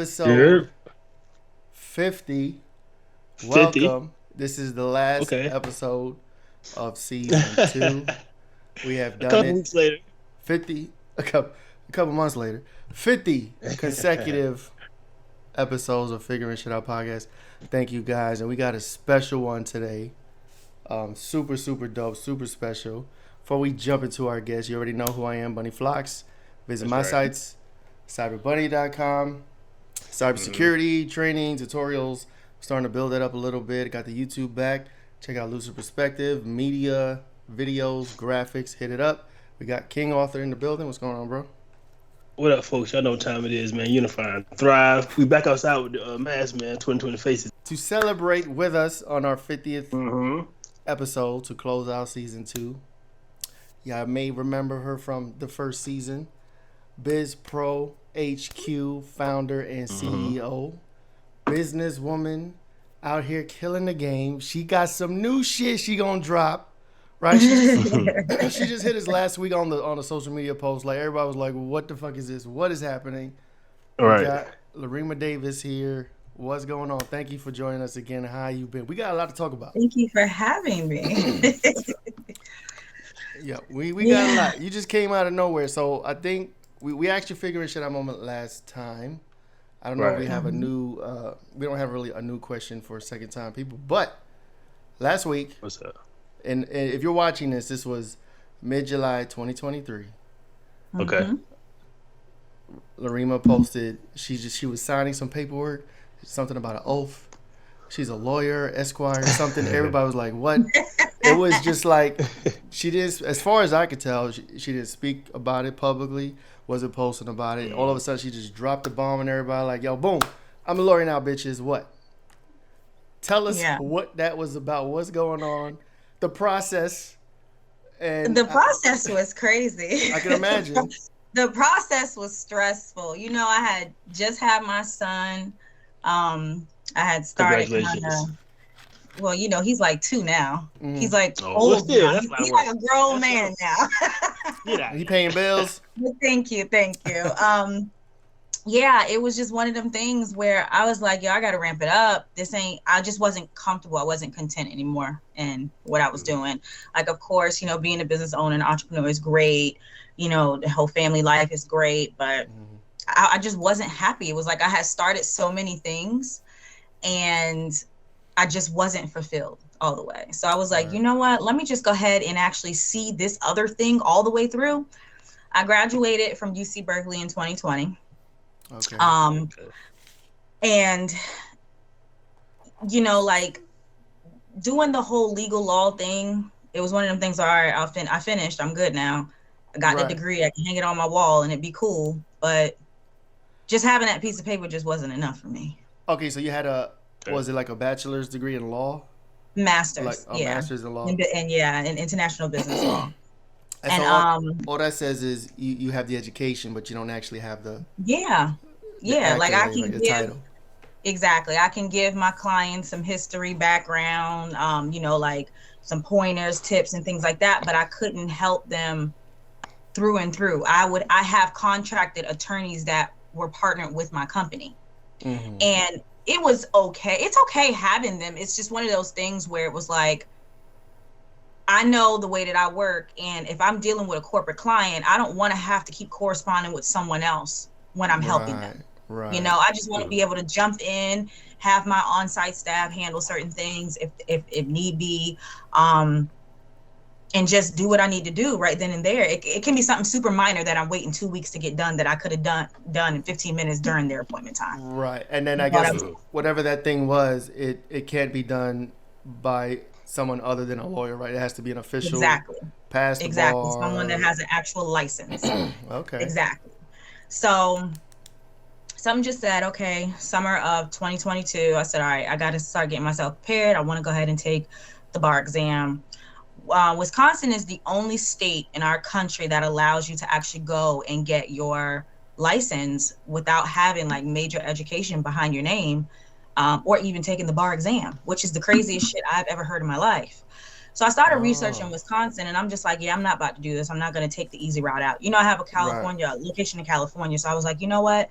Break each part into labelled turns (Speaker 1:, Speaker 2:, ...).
Speaker 1: episode
Speaker 2: Yep.
Speaker 1: 50.
Speaker 2: 50.
Speaker 1: Welcome. This is the last
Speaker 2: Okay.
Speaker 1: episode of season 2. We have
Speaker 2: A
Speaker 1: done
Speaker 2: couple
Speaker 1: it
Speaker 2: weeks later.
Speaker 1: 50 a couple months later. 50 consecutive episodes of Figuring Shit Out Podcast. Thank you guys, and we got a special one today. Super dope, super special. Before we jump into our guest, you already know who I am, Bunny Flacs. Visit
Speaker 2: That's
Speaker 1: my
Speaker 2: right.
Speaker 1: sites, cyberbunny.com. Cybersecurity, training, tutorials. Starting to build that up a little bit. Got the YouTube back. Check out Looser Perspective, media, videos, graphics. Hit it up. We got King Author in the building. What's going on, bro?
Speaker 2: What up, folks? Y'all know what time it is, man. Unifying. Thrive. We back outside with the mask, man. 2020 faces.
Speaker 1: To celebrate with us on our 50th
Speaker 2: Mm-hmm.
Speaker 1: episode to close out season 2. Y'all may remember her from the first season. bizprohq founder and CEO. Businesswoman out here killing the game. She got some new shit she gonna drop. Right? She just hit us last week on the social media post. Like everybody was like, what the fuck is this? What is happening?
Speaker 2: All
Speaker 1: We
Speaker 2: right.
Speaker 1: got Larrima Davis here. What's going on? Thank you for joining us again. How you been? We got a lot to talk about.
Speaker 3: Thank you for having me.
Speaker 1: Yeah, we got a lot. You just came out of nowhere. So I think we actually figuring shit out moment last time. I don't know if we have a new we don't have really a new question for second time people, but last week,
Speaker 2: What's up?
Speaker 1: and if you're watching this was mid-July 2023.
Speaker 2: Okay.
Speaker 3: Mhm.
Speaker 1: Larrima posted she was signing some paperwork, something about an oath. She's a lawyer, esquire, something. Everybody was like, "What?" It was just like she did. As far as I could tell, she didn't speak about it publicly. Wasn't posting about it. All of a sudden, she just dropped the bomb, and everybody like, "Yo, boom! I'm a lawyer now, bitches." What? Tell us what that was about. What's going on? The process. And
Speaker 3: The process was crazy.
Speaker 1: I can imagine.
Speaker 3: The process was stressful. You know, I had just had my son. I had started
Speaker 2: Congratulations.
Speaker 3: well, you know, he's like 2 now.
Speaker 1: Mhm.
Speaker 3: He's like
Speaker 2: Oh,
Speaker 3: old
Speaker 2: well, still,
Speaker 3: now.
Speaker 2: that's not
Speaker 3: He's like a
Speaker 2: work.
Speaker 3: grown man now.
Speaker 2: Get out.
Speaker 1: He paying bills.
Speaker 3: Thank you. Yeah, it was just one of them things where I was like, yo, I got to ramp it up. I just wasn't comfortable. I wasn't content anymore in what I was doing. Like, of course, you know, being a business owner and entrepreneur is great. You know, the whole family life is great, but I just wasn't happy. It was like I had started so many things and I just wasn't fulfilled all the way. So I was like, you know what? Let me just go ahead and actually see this other thing all the way through. I graduated from UC Berkeley in 2020.
Speaker 1: Okay.
Speaker 3: And, you know, like doing the whole legal law thing, it was one of them things, all right, I finished, I'm good now. I got the degree, I can hang it on my wall and it'd be cool. But just having that piece of paper just wasn't enough for me.
Speaker 1: Okay, so you had was it like a bachelor's degree in law?
Speaker 3: Master's,
Speaker 1: Like a master's in law?
Speaker 3: in international business law.
Speaker 1: And so all that says is you have the education, but you don't actually have the
Speaker 3: like I can
Speaker 1: the
Speaker 3: give
Speaker 1: title.
Speaker 3: Exactly. I can give my clients some history background, you know, like some pointers, tips and things like that, but I couldn't help them through and through. I have contracted attorneys that were partnered with my company.
Speaker 1: Mm-hmm.
Speaker 3: And it was okay. It's okay having them. It's just one of those things where it was like, I know the way that I work, and if I'm dealing with a corporate client, I don't want to have to keep corresponding with someone else when I'm helping them.
Speaker 1: Right.
Speaker 3: You know, I just want to be able to jump in, have my on-site staff handle certain things if need be, and just do what I need to do right then and there. It can be something super minor that I'm waiting 2 weeks to get done that I could have done in 15 minutes during their appointment time.
Speaker 1: Right. And then I guess whatever that thing was, it can't be done by someone other than a lawyer, right? It has to be an official pass the bar.
Speaker 3: Someone that has an actual license.
Speaker 1: Okay.
Speaker 3: Exactly. So something just said, okay, summer of 2022, I said, all right, I got to start getting myself prepared. I want to go ahead and take the bar exam. Wisconsin is the only state in our country that allows you to actually go and get your license without having like major education behind your name, or even taking the bar exam, which is the craziest shit I've ever heard in my life. So I started researching Wisconsin, and I'm just like, yeah, I'm not about to do this. I'm not going to take the easy route out. You know, I have a location in California. So I was like, you know what?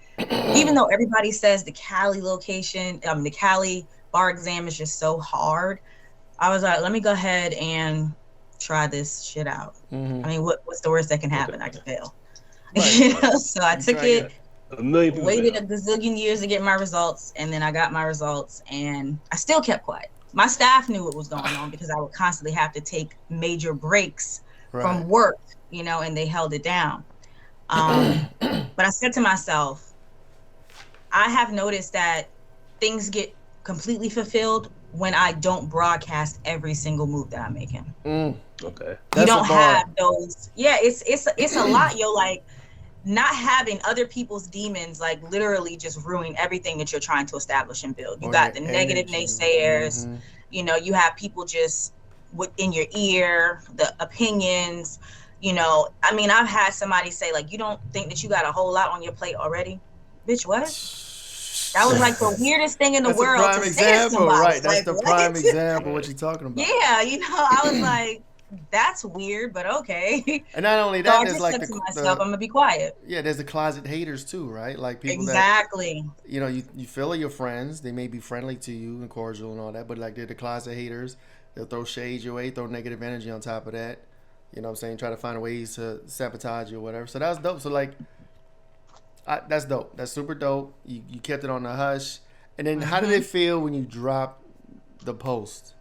Speaker 3: Even though everybody says the Cali the Cali bar exam is just so hard, I was like, let me go ahead and try this shit out. I mean, what's the worst that can happen? I can fail. Right. You know? So I took it, waited a gazillion years to get my results, and then I got my results, and I still kept quiet. My staff knew what was going on because I would constantly have to take major breaks from work, you know, and they held it down. But I said to myself, I have noticed that things get completely fulfilled when I don't broadcast every single move that I'm making.
Speaker 2: Okay.
Speaker 3: You don't have those. Yeah, it's a lot, yo. Like, not having other people's demons like literally just ruin everything that you're trying to establish and build. You got the negative naysayers, you know, you have people just in your ear, the opinions, you know. I mean, I've had somebody say, like, you don't think that you got a whole lot on your plate already? Bitch, what? That was like the weirdest thing in the world to say to somebody.
Speaker 1: Right, that's
Speaker 3: like,
Speaker 1: the prime example what you're talking about.
Speaker 3: Yeah, you know, I was like, that's weird, but okay.
Speaker 1: And not only that,
Speaker 3: so I
Speaker 1: there's
Speaker 3: just
Speaker 1: like
Speaker 3: said to myself, I'm gonna be quiet.
Speaker 1: Yeah, there's the closet haters too, right? Like people
Speaker 3: exactly.
Speaker 1: that, you know, you feel are your friends. They may be friendly to you and cordial and all that, but like they're the closet haters. They'll throw shade your way, throw negative energy on top of that. You know what I'm saying? Try to find ways to sabotage you or whatever. So that's dope. So like, that's dope. That's super dope. You kept it on the hush. And then how did it feel when you dropped the post?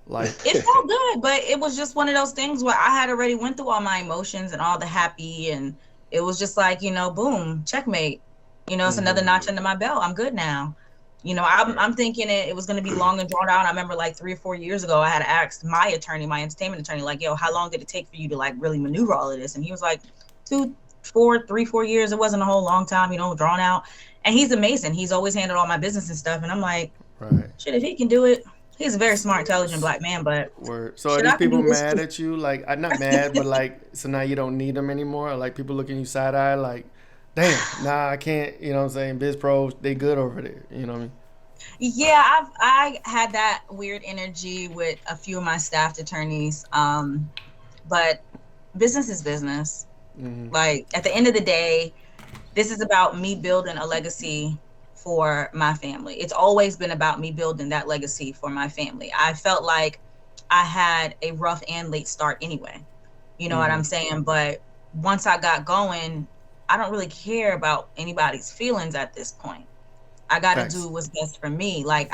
Speaker 1: Like,
Speaker 3: it felt good, but it was just one of those things where I had already went through all my emotions and all the happy, and it was just like, you know, boom, checkmate. You know, it's another notch under my belt. I'm good now. You know, I'm thinking it was going to be long and drawn out. I remember like 3 or 4 years ago, I had asked my attorney, my entertainment attorney, like, yo, how long did it take for you to like really maneuver all of this? And he was like, 3, 4 years. It wasn't a whole long time, you know, drawn out. And he's amazing. He's always handled all my business and stuff. And I'm like, shit, if he can do it. He's a very smart, intelligent black man, but...
Speaker 1: So are these people mad at you? Like, I'm not mad, but like, so now you don't need them anymore? Or like people looking you side-eye like, damn, nah, I can't, you know what I'm saying? Biz Pro, they good over there, you know what I mean?
Speaker 3: Yeah, I had that weird energy with a few of my staff attorneys, but business is business. Like, at the end of the day, this is about me building a legacy for my family. It's always been about me building that legacy for my family. I felt like I had a rough and late start anyway. You know what I'm saying? But once I got going, I don't really care about anybody's feelings at this point. I got to do what's best for me. Like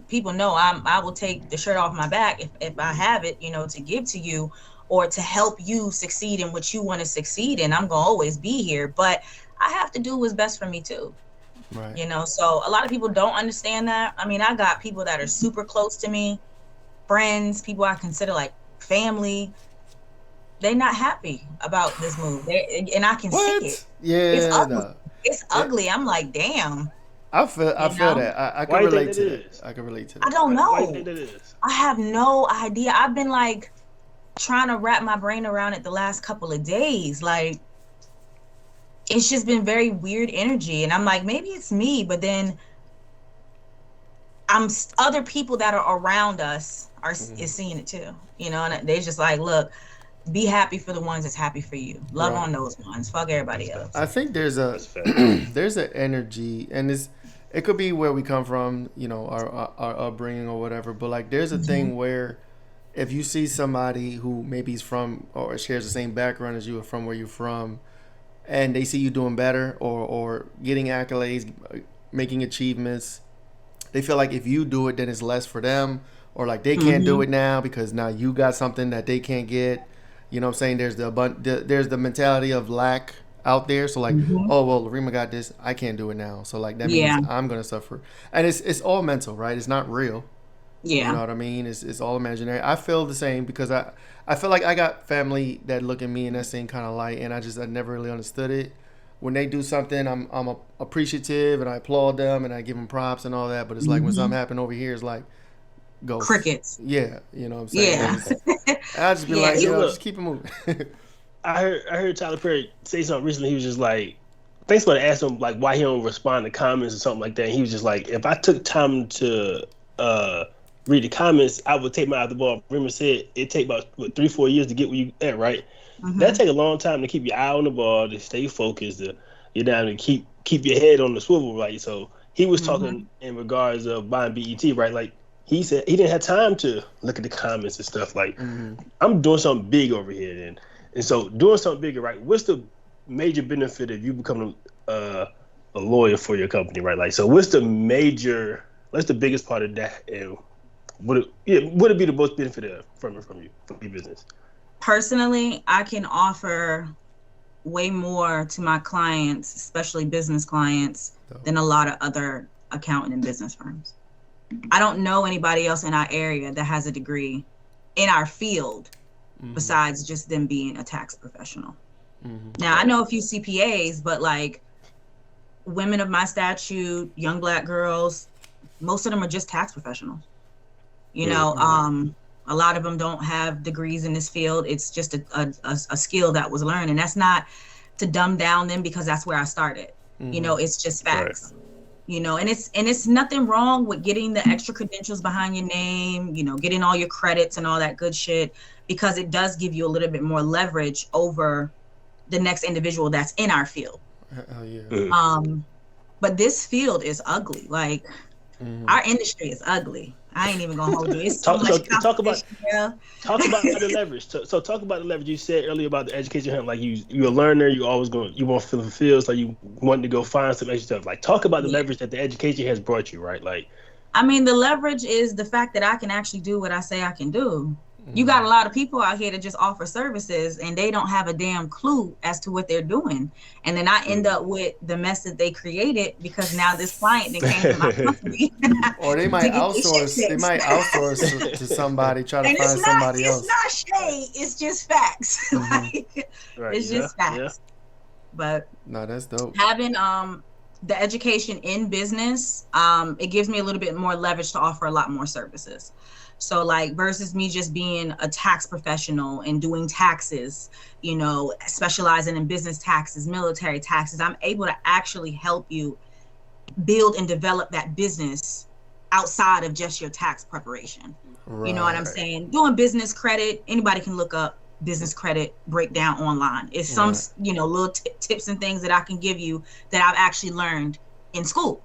Speaker 3: people know I will take the shirt off my back if I have it, you know, to give to you or to help you succeed in what you want to succeed in. I'm going to always be here, but I have to do what's best for me too.
Speaker 1: Right.
Speaker 3: You know, so a lot of people don't understand that. I mean, I got people that are super close to me, friends, people I consider like family. They're not happy about this move. And I can see it.
Speaker 1: Yeah.
Speaker 3: It's ugly. It's ugly. I'm like, damn.
Speaker 1: I feel that. I can relate to it. I can relate to that.
Speaker 3: I don't know.
Speaker 2: Why do you think that is?
Speaker 3: I have no idea. I've been like trying to wrap my brain around it the last couple of days. Like, it's just been very weird energy. And I'm like, maybe it's me, but then other people that are around us is seeing it too, you know, and they're just like, look, be happy for the ones that's happy for you. Love on those ones. Fuck everybody else.
Speaker 1: I think there's there's an energy, and it could be where we come from, you know, our upbringing or whatever, but like there's a thing where if you see somebody who maybe is from or shares the same background as you or from where you're from, and they see you doing better or getting accolades, making achievements, they feel like if you do it, then it's less for them, or like they can't do it now because now you got something that they can't get. You know what I'm saying? There's the mentality of lack out there. So like, oh, well, Larrima got this. I can't do it now. So like that means I'm going to suffer. And it's all mental, right? It's not real. Yeah. You know what I mean? It's all imaginary. I feel the same because I feel like I got family that look at me in that same kind of light, and I never really understood it. When they do something, I'm appreciative and I applaud them and I give them props and all that. But it's like when something happen over here, it's like ghosts.
Speaker 3: Crickets.
Speaker 1: Yeah, you know what I'm saying? Yeah. I just be like, yo, just keep it moving.
Speaker 2: I heard Tyler Perry say something recently. He was just like, I think somebody asked him like why he don't respond to comments or something like that. And he was just like, if I took time to read the comments, I would take my eye off the ball. Rima said it take about 3-4 years to get where you at, right?
Speaker 3: Mhm.
Speaker 2: That take a long time to keep your eye on the ball, to stay focused, to keep your head on the swivel, right? So he was talking in regards of buying BET, right? Like he said he didn't have time to look at the comments and stuff. Like I'm doing something big over here, and so doing something bigger, right? What's the major benefit of you becoming a lawyer for your company, right? Like, so what's the biggest part of that, and would it be the most benefit from you, from your business?
Speaker 3: Personally, I can offer way more to my clients, especially business clients, than a lot of other accounting and business firms. I don't know anybody else in our area that has a degree in our field besides just them being a tax professional. Now, I know a few CPAs, but like women of my statute, young Black girls, most of them are just tax professionals. You know, a lot of them don't have degrees in this field. It's just a skill that was learned. And that's not to dumb down them, because that's where I started. You know, it's just facts. Right. You know, and it's nothing wrong with getting the extra credentials behind your name, you know, getting all your credits and all that good shit, because it does give you a little bit more leverage over the next individual that's in our field. But this field is ugly. Like our industry is ugly. I ain't even gonna hold you. It's talk about
Speaker 2: the leverage. So talk about the leverage. You said earlier about the education. Like you're a learner. You always you want to feel fulfilled. So you want to go find some extra stuff. Like talk about the leverage that the education has brought you. Right. Like,
Speaker 3: I mean, the leverage is the fact that I can actually do what I say I can do. You got a lot of people out here that just offer services and they don't have a damn clue as to what they're doing. And then I end up with the mess that they created, because now this client that came to my company.
Speaker 1: Or they might outsource. They might outsource to somebody, try to find somebody else.
Speaker 3: It's not shade. It's just facts. It's just facts. Yeah. But
Speaker 1: no, that's dope.
Speaker 3: Having the education in business, it gives me a little bit more leverage to offer a lot more services. So like versus me just being a tax professional and doing taxes, you know, specializing in business taxes, military taxes, I'm able to actually help you build and develop that business outside of just your tax preparation. Right. You know what I'm saying? Doing business credit, anybody can look up business credit breakdown online. It's some, you know, little tips and things that I can give you that I've actually learned in school,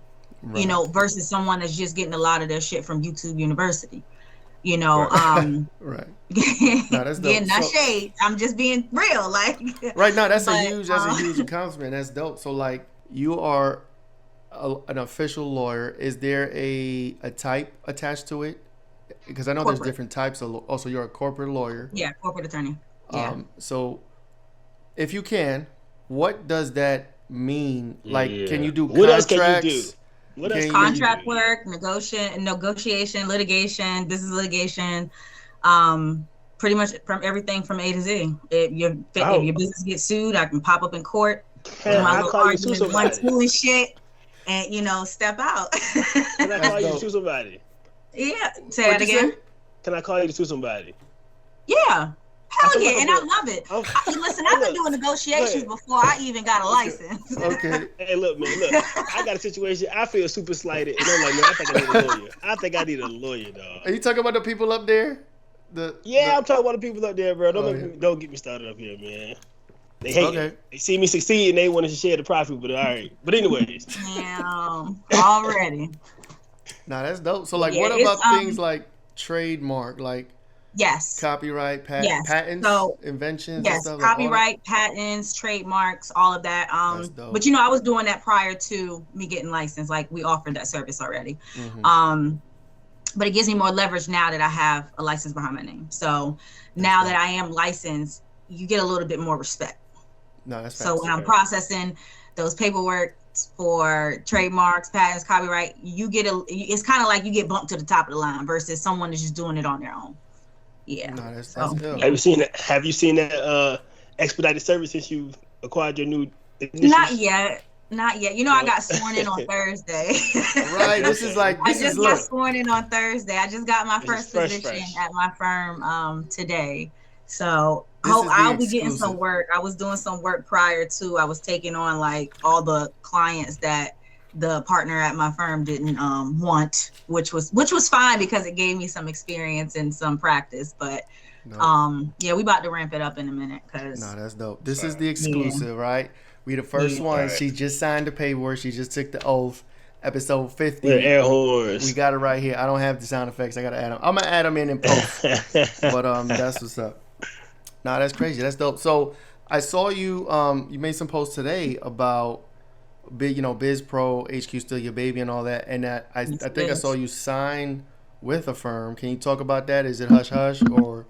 Speaker 3: you know, versus someone that's just getting a lot of their shit from YouTube University. You know,
Speaker 1: No, that's dope.
Speaker 3: getting that shade. I'm just being real, like.
Speaker 1: Right now, that's a huge accomplishment. That's dope. So, like, you are an official lawyer. Is there a type attached to it? Because I know there's different types. Also, you're a corporate lawyer.
Speaker 3: Yeah, corporate attorney. Yeah.
Speaker 1: So, if you can, what does that mean? Like, can you do contracts? What else can you do?
Speaker 3: Contract work, negotiation, litigation, business litigation, pretty much from everything from A to Z. If your business gets sued, I can pop up in court, do my little argument, 1-2 and shit, and you know, step out.
Speaker 2: Can I call you to sue somebody?
Speaker 3: Yeah, say that again.
Speaker 2: Can I call you to sue somebody?
Speaker 3: Yeah. Hell yeah, and I love it. Listen, I've been doing negotiations before I even got a license.
Speaker 1: Okay.
Speaker 2: Hey, look, man, I got a situation. I feel super slighted, and I'm like, man, I think I need a lawyer, dog.
Speaker 1: Are you talking about the people up there?
Speaker 2: I'm talking about the people up there, bro. Don't get me started up here, man. They hate it. They see me succeed, and they want to share the profit, but all right. But anyways.
Speaker 3: Damn, already.
Speaker 1: Nah, that's dope. So, like, what about things like trademark, like?
Speaker 3: Yes.
Speaker 1: Copyright, patents, inventions.
Speaker 3: Yes,
Speaker 1: and stuff
Speaker 3: copyright, like patents, trademarks, all of that. But you know, I was doing that prior to me getting licensed. Like we offered that service already. But it gives me more leverage now that I have a license behind my name. So now that I am licensed, you get a little bit more respect.
Speaker 1: No, that's
Speaker 3: so when I'm processing those paperwork for trademarks, patents, copyright, it's kind of like you get bumped to the top of the line versus someone that's just doing it on their own. Yeah.
Speaker 1: No, that's good.
Speaker 2: Have you seen that expedited service since you've acquired your new initials?
Speaker 3: Not yet. You know, I got sworn in on Thursday.
Speaker 1: Right. I
Speaker 3: just got sworn in on Thursday. I just got my first position at my firm today. So I'll be getting some work. I was doing some work prior to. I was taking on like all the clients that the partner at my firm didn't want, which was fine because it gave me some experience and some practice. But yeah, we about to ramp it up in a minute because
Speaker 1: no, that's dope. This is the exclusive, right? We the first one.
Speaker 2: Right.
Speaker 1: She just signed the paperwork. She just took the oath. Episode 50.
Speaker 2: The air horns.
Speaker 1: We got it right here. I don't have the sound effects. I gotta add them. I'm gonna add them in post. But that's what's up. Nah, that's crazy. That's dope. So I saw you. You made some posts today about BizPro HQ, still your baby, and all that. And that I think I saw you sign with a firm. Can you talk about that? Is it hush hush or?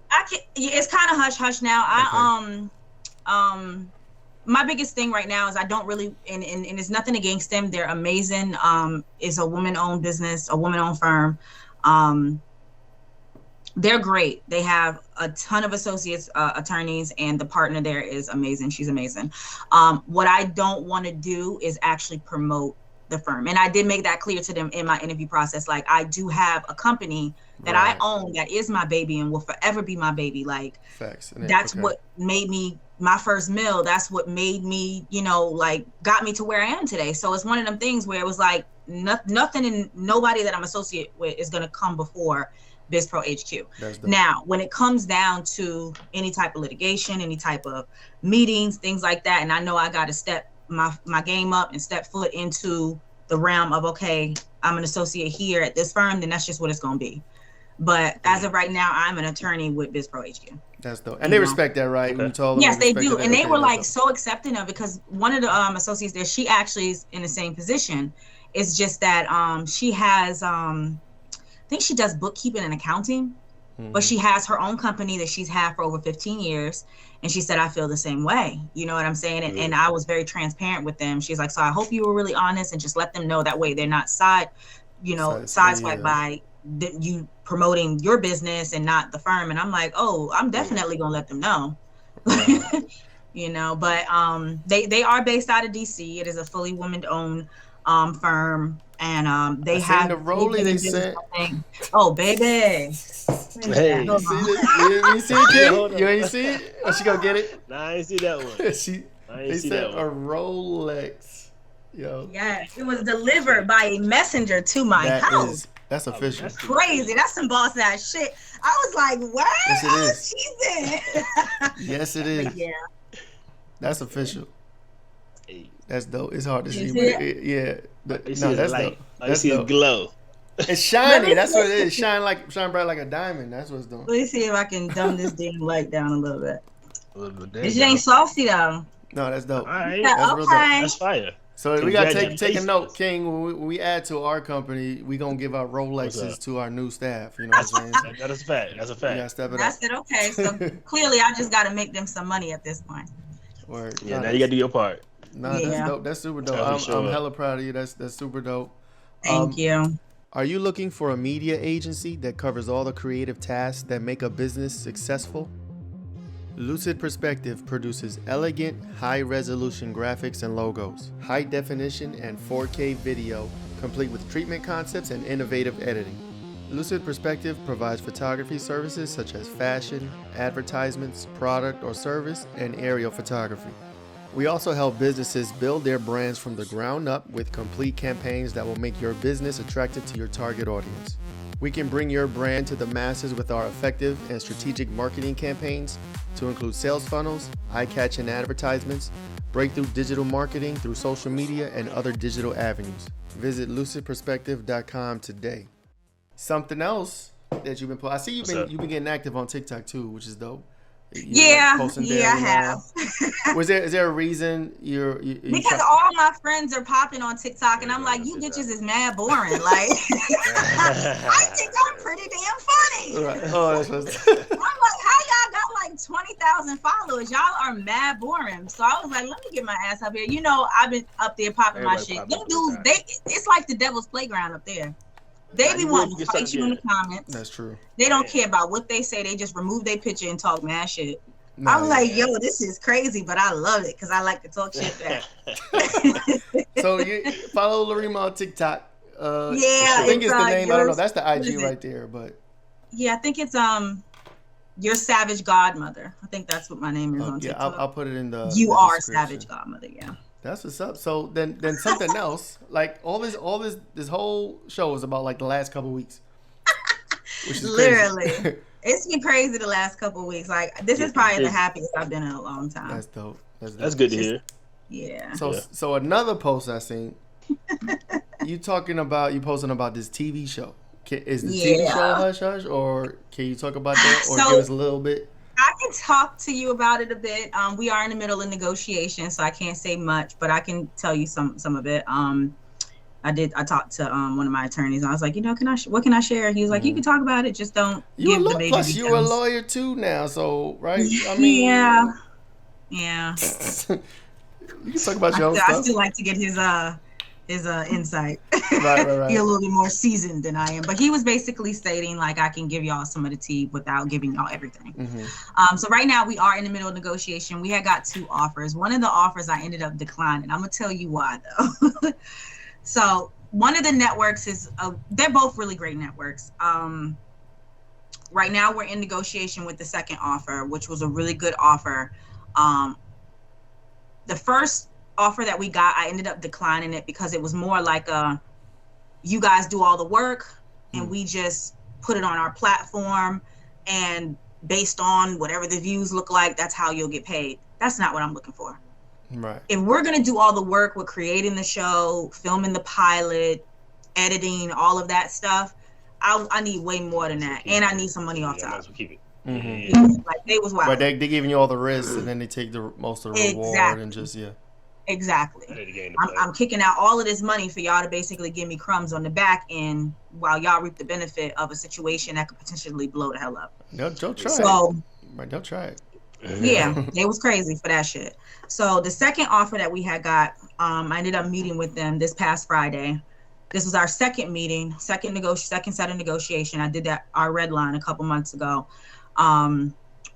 Speaker 3: It's kind of hush hush now. Okay. My biggest thing right now is I don't really, and it's nothing against them. They're amazing. It's a woman-owned business, a woman-owned firm. They're great. They have a ton of associates, attorneys, and the partner there is amazing. She's amazing. What I don't want to do is actually promote the firm. And I did make that clear to them in my interview process. Like, I do have a company that I own that is my baby and will forever be my baby. Like,
Speaker 1: facts.
Speaker 3: That's what made me my first meal. That's what made me, got me to where I am today. So it's one of them things where it was like nothing and nobody that I'm associated with is going to come before BizPro HQ. Now, when it comes down to any type of litigation, any type of meetings, things like that, and I know I got to step my game up and step foot into the realm of, okay, I'm an associate here at this firm, then that's just what it's going to be. But as of right now, I'm an attorney with BizPro HQ.
Speaker 1: That's dope. And they respect that, right?
Speaker 2: Okay.
Speaker 1: You told them
Speaker 3: yes, they do. And they were like
Speaker 1: dope.
Speaker 3: So accepting of it because one of the associates there, she actually is in the same position. It's just that she has, I think she does bookkeeping and accounting, but she has her own company that she's had for over 15 years. And she said, I feel the same way. You know what I'm saying? And I was very transparent with them. She's like, so I hope you were really honest and just let them know that way they're not sideswiped by you promoting your business and not the firm. And I'm like, oh, I'm definitely gonna let them know. But they are based out of DC. It is a fully women-owned firm, and they have
Speaker 1: the rollie they sent.
Speaker 3: Oh, baby.
Speaker 2: Hey,
Speaker 1: you see it, King? You ain't see it? Oh, she gonna get it?
Speaker 2: Nah, I ain't see that one.
Speaker 1: They sent a Rolex. Yo.
Speaker 3: Yeah, it was delivered by a messenger to my house.
Speaker 1: That's official.
Speaker 3: That's crazy. That's some boss ass shit. I was like, what?
Speaker 1: Yes, it is.
Speaker 3: Cheesing.
Speaker 1: Yes, it is.
Speaker 3: Yeah.
Speaker 1: That's official. That's dope. It's hard to see.
Speaker 2: You see
Speaker 1: that's
Speaker 2: light.
Speaker 1: dope.
Speaker 2: I see a glow.
Speaker 1: It's shiny. That's what it is. Shine bright like a diamond. That's what it's doing.
Speaker 3: Let me see if I can dumb this damn light down a little bit. This
Speaker 2: It
Speaker 3: ain't saucy though.
Speaker 1: No, that's dope.
Speaker 2: All right.
Speaker 1: That's real dope.
Speaker 2: That's fire.
Speaker 1: So we gotta take a note, King. When we add to our company, we gonna give our Rolexes to our new staff. You know what I'm saying?
Speaker 2: That is a fact. That's a fact.
Speaker 1: We gotta step it up.
Speaker 3: I said, okay. So clearly, I just gotta make them some money at this point.
Speaker 1: Word.
Speaker 2: Yeah, now you gotta do your part.
Speaker 1: That's dope. That's super dope. I'm hella proud of you. That's super dope.
Speaker 3: Thank you.
Speaker 1: Are you looking for a media agency that covers all the creative tasks that make a business successful? Lucid Perspective produces elegant, high-resolution graphics and logos, high-definition and 4K video, complete with treatment concepts and innovative editing. Lucid Perspective provides photography services such as fashion, advertisements, product or service, and aerial photography. We also help businesses build their brands from the ground up with complete campaigns that will make your business attractive to your target audience. We can bring your brand to the masses with our effective and strategic marketing campaigns to include sales funnels, eye-catching advertisements, breakthrough digital marketing through social media, and other digital avenues. Visit lucidperspective.com today. Something else that you've been I see you've been getting active on TikTok too, which is dope.
Speaker 3: I have.
Speaker 1: Is there a reason you're
Speaker 3: because all my friends are popping on TikTok, and I'm like, you bitches is mad boring. Like, I think I'm pretty damn funny.
Speaker 1: Right. Oh, that's what
Speaker 3: I'm like, how y'all got like 20,000 followers? Y'all are mad boring. So I was like, let me get my ass up here. You know, I've been up there popping my shit. Them dudes, it's like the devil's playground up there. They be wanting to fight you in the comments.
Speaker 1: That's true.
Speaker 3: They don't care about what they say. They just remove their picture and talk mad shit. I'm like, yo, this is crazy, but I love it because I like to talk shit back.
Speaker 1: So you follow Larrima on TikTok.
Speaker 3: I
Speaker 1: think it's the name. I don't know. That's the IG right there, but
Speaker 3: yeah, I think it's Your Savage Godmother. I think that's what my name is on TikTok.
Speaker 1: I'll put it in the.
Speaker 3: You are Savage Godmother. Yeah.
Speaker 1: That's what's up. So then something else, like all this whole show is about like the last couple of weeks, which is
Speaker 3: literally.
Speaker 1: crazy.
Speaker 3: It's been crazy the last couple of weeks. Like this is probably the happiest I've been in a long time.
Speaker 1: That's dope.
Speaker 2: That's good to hear.
Speaker 3: Yeah.
Speaker 1: So another post I seen, you posting about this TV show. Is the TV show hush hush, or can you talk about that, or give us a little bit?
Speaker 3: I can talk to you about it a bit. We are in the middle of negotiation, so I can't say much, but I can tell you some of it. I talked to one of my attorneys. I was like, what can I share? He was like, you can talk about it, just don't give the major details.
Speaker 1: You're a lawyer too now, so right? I mean,
Speaker 3: yeah.
Speaker 1: You can talk about your own stuff.
Speaker 3: I still like to get his insight.
Speaker 1: Right.
Speaker 3: He's a little bit more seasoned than I am, but he was basically stating like I can give y'all some of the tea without giving y'all everything.
Speaker 1: Mm-hmm.
Speaker 3: So right now we are in the middle of negotiation. We had got 2 offers. One of the offers I ended up declining. I'm gonna tell you why though. So one of the networks is they're both really great networks. Right now we're in negotiation with the second offer, which was a really good offer. The first offer that we got, I ended up declining it because it was more like you guys do all the work and we just put it on our platform, and based on whatever the views look like, that's how you'll get paid. That's not what I'm looking for.
Speaker 1: Right.
Speaker 3: If we're going to do all the work with creating the show, filming the pilot, editing, all of that stuff, I need way more than that. And I need some money off top.
Speaker 2: Keep it.
Speaker 1: Mm-hmm.
Speaker 3: Like they was wild.
Speaker 1: But they giving you all the risks, and then they take the most of the reward and just
Speaker 3: Exactly. I'm kicking out all of this money for y'all to basically give me crumbs on the back end while y'all reap the benefit of a situation that could potentially blow the hell up.
Speaker 1: Don't try
Speaker 3: it.
Speaker 1: Don't try it.
Speaker 3: Yeah, it was crazy for that shit. So the second offer that we had got, I ended up meeting with them this past Friday. This was our second meeting, second set of negotiation. I did our red line a couple months ago.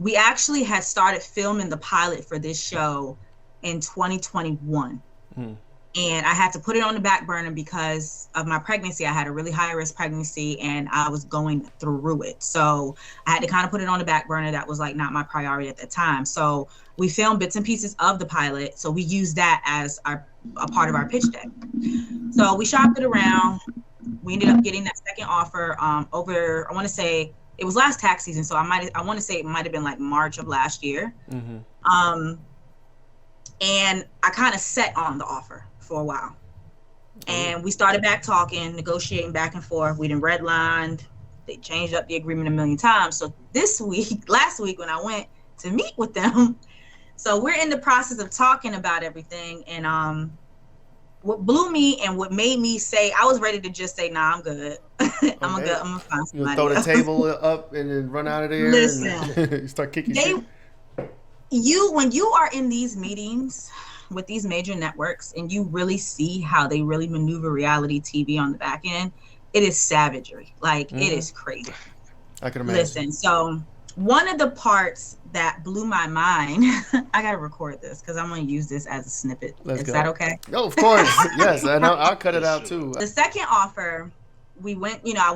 Speaker 3: We actually had started filming the pilot for this show in 2021. And I had to put it on the back burner because of my pregnancy. I had a really high risk pregnancy and I was going through it. So I had to kind of put it on the back burner. That was like not my priority at the time. So we filmed bits and pieces of the pilot. So we used that as a part of our pitch deck. So we shopped it around. We ended up getting that second offer over, I want to say it was last tax season. So I want to say it might've been like March of last year. And I kind of set on the offer for a while. And we started back talking, negotiating back and forth. We done redlined. They changed up the agreement a million times. So last week when I went to meet with them, so we're in the process of talking about everything. And what blew me and what made me say, I was ready to just say, nah, I'm good. I'm gonna find somebody.
Speaker 1: You throw the table up and then run out of there.
Speaker 3: Listen,
Speaker 1: and you start kicking shit.
Speaker 3: When you are in these meetings with these major networks and you really see how they really maneuver reality TV on the back end, it is savagery. Like it is crazy.
Speaker 1: I can imagine.
Speaker 3: Listen, so one of the parts that blew my mind, I gotta record this because I'm gonna use this as a snippet. Is that okay?
Speaker 1: No, of course. Yes, and I'll cut it out too.
Speaker 3: The second offer, I